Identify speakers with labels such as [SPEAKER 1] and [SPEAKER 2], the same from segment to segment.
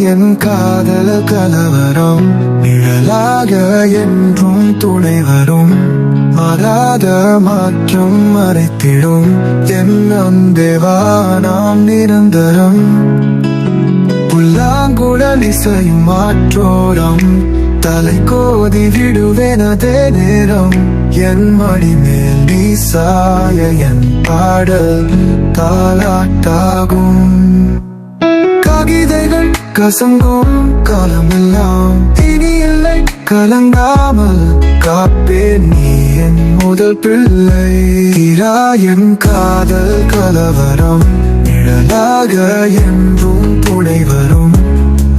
[SPEAKER 1] என் காதல் கலவரம் நிழலாக என்றும் துணை வரும் மாறாத மாற்றம் மறைத்திடும் என் அன்பேவா நாம் நிரந்தரம் புல்லாங்குழல் இசையும் மாற்றோரம் தலை கோதி விடுவேனதே நேரம் என் மடி மேல் நீ சாய என் பாடல் தாலாட்டாகும் காகிதைகள் கசங்கும் காலமெல்லாம் இனி இல்லை கலங்காமல் காப்பேன் நீ என் முதல் பிள்ளை தீரா என் காதல் கலவரம் நிழலாக என்றும் துணை வரும்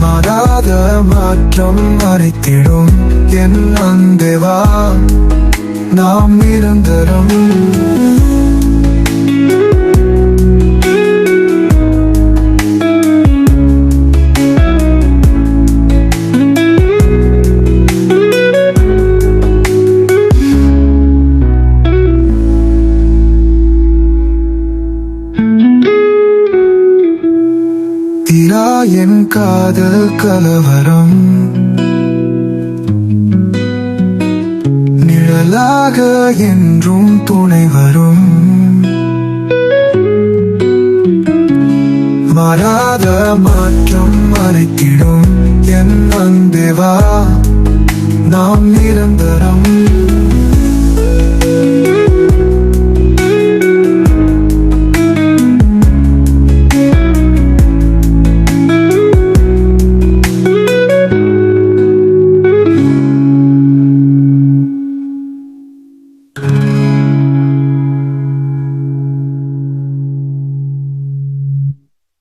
[SPEAKER 1] மாறாத மாற்றம் மறைத்திடும் என் அன்பேவா நாம் நிரந்தரம் தீரா என் காதல் கலவரம் நிழலாக என்றும் துணை வரும் மாறாத மாற்றம் மறைத்திடும் என் அன்பேவா நாம் நிரந்தரம்